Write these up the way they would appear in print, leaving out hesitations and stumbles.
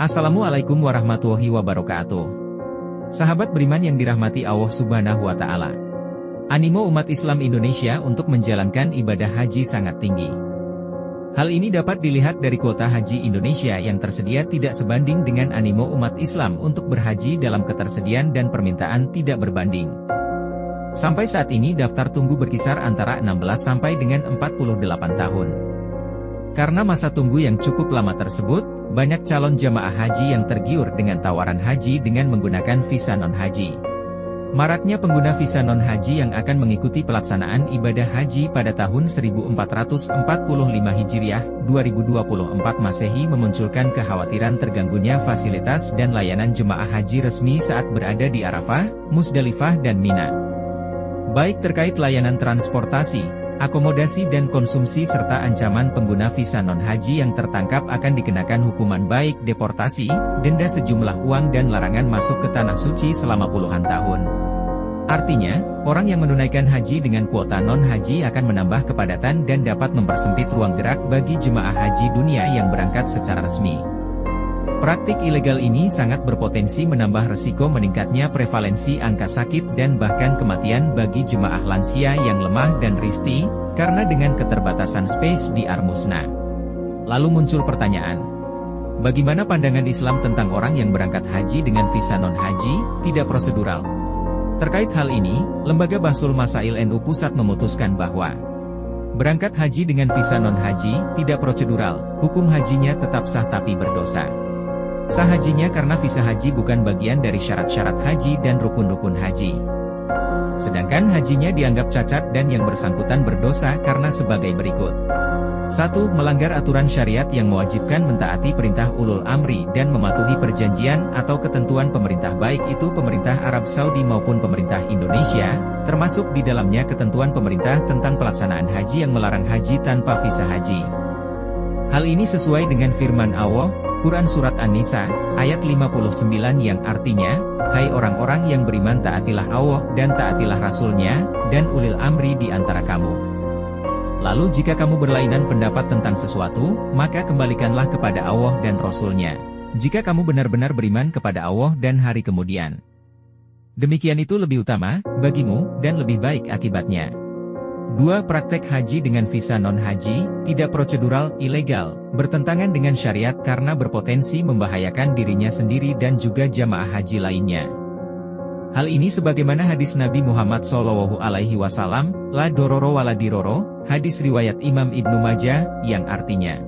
Assalamualaikum warahmatullahi wabarakatuh. Sahabat beriman yang dirahmati Allah Subhanahu wa Ta'ala. Animo umat Islam Indonesia untuk menjalankan ibadah haji sangat tinggi. Hal ini dapat dilihat dari kuota haji Indonesia yang tersedia tidak sebanding dengan animo umat Islam untuk berhaji dalam ketersediaan dan permintaan tidak berbanding. Sampai saat ini daftar tunggu berkisar antara 16 sampai dengan 48 tahun. Karena masa tunggu yang cukup lama tersebut, banyak calon jamaah haji yang tergiur dengan tawaran haji dengan menggunakan visa non-haji. Maraknya pengguna visa non-haji yang akan mengikuti pelaksanaan ibadah haji pada tahun 1445 Hijriah, 2024 Masehi memunculkan kekhawatiran terganggunya fasilitas dan layanan jemaah haji resmi saat berada di Arafah, Musdalifah dan Mina. Baik terkait layanan transportasi, akomodasi dan konsumsi serta ancaman pengguna visa non-haji yang tertangkap akan dikenakan hukuman baik deportasi, denda sejumlah uang dan larangan masuk ke Tanah Suci selama puluhan tahun. Artinya, orang yang menunaikan haji dengan kuota non-haji akan menambah kepadatan dan dapat mempersempit ruang gerak bagi jemaah haji dunia yang berangkat secara resmi. Praktik ilegal ini sangat berpotensi menambah resiko meningkatnya prevalensi angka sakit dan bahkan kematian bagi jemaah lansia yang lemah dan risti, karena dengan keterbatasan space di Armusna. Lalu muncul pertanyaan, bagaimana pandangan Islam tentang orang yang berangkat haji dengan visa non-haji, tidak prosedural? Terkait hal ini, Lembaga Bahsul Masail NU Pusat memutuskan bahwa berangkat haji dengan visa non-haji, tidak prosedural, hukum hajinya tetap sah tapi berdosa. Sah hajinya karena visa haji bukan bagian dari syarat-syarat haji dan rukun-rukun haji. Sedangkan hajinya dianggap cacat dan yang bersangkutan berdosa karena sebagai berikut. 1. Melanggar aturan syariat yang mewajibkan mentaati perintah ulul amri dan mematuhi perjanjian atau ketentuan pemerintah baik itu pemerintah Arab Saudi maupun pemerintah Indonesia, termasuk di dalamnya ketentuan pemerintah tentang pelaksanaan haji yang melarang haji tanpa visa haji. Hal ini sesuai dengan firman Allah, Quran Surat An-Nisa, ayat 59 yang artinya, hai orang-orang yang beriman taatilah Allah dan taatilah Rasul-Nya, dan ulil amri di antara kamu. Lalu jika kamu berlainan pendapat tentang sesuatu, maka kembalikanlah kepada Allah dan Rasul-Nya. Jika kamu benar-benar beriman kepada Allah dan hari kemudian. Demikian itu lebih utama, bagimu, dan lebih baik akibatnya. 2. Praktek haji dengan visa non-haji, tidak prosedural, ilegal, bertentangan dengan syariat karena berpotensi membahayakan dirinya sendiri dan juga jamaah haji lainnya. Hal ini sebagaimana hadis Nabi Muhammad SAW, la dororo wala diroro, hadis riwayat Imam Ibnu Majah, yang artinya,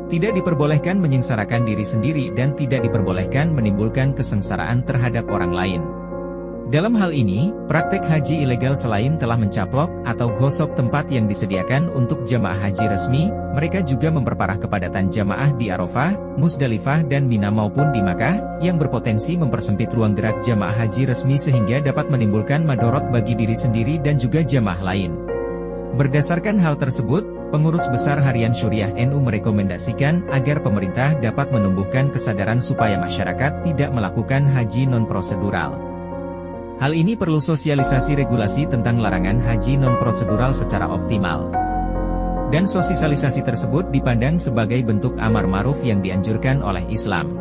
tidak diperbolehkan menyengsarakan diri sendiri dan tidak diperbolehkan menimbulkan kesengsaraan terhadap orang lain. Dalam hal ini, praktek haji ilegal selain telah mencaplok atau gosok tempat yang disediakan untuk jamaah haji resmi, mereka juga memperparah kepadatan jamaah di Arafah, Musdalifah dan Mina maupun di Makkah, yang berpotensi mempersempit ruang gerak jamaah haji resmi sehingga dapat menimbulkan madorot bagi diri sendiri dan juga jamaah lain. Berdasarkan hal tersebut, Pengurus Besar Harian Syuriah NU merekomendasikan agar pemerintah dapat menumbuhkan kesadaran supaya masyarakat tidak melakukan haji non-prosedural. Hal ini perlu sosialisasi regulasi tentang larangan haji non-prosedural secara optimal. Dan sosialisasi tersebut dipandang sebagai bentuk amar ma'ruf yang dianjurkan oleh Islam.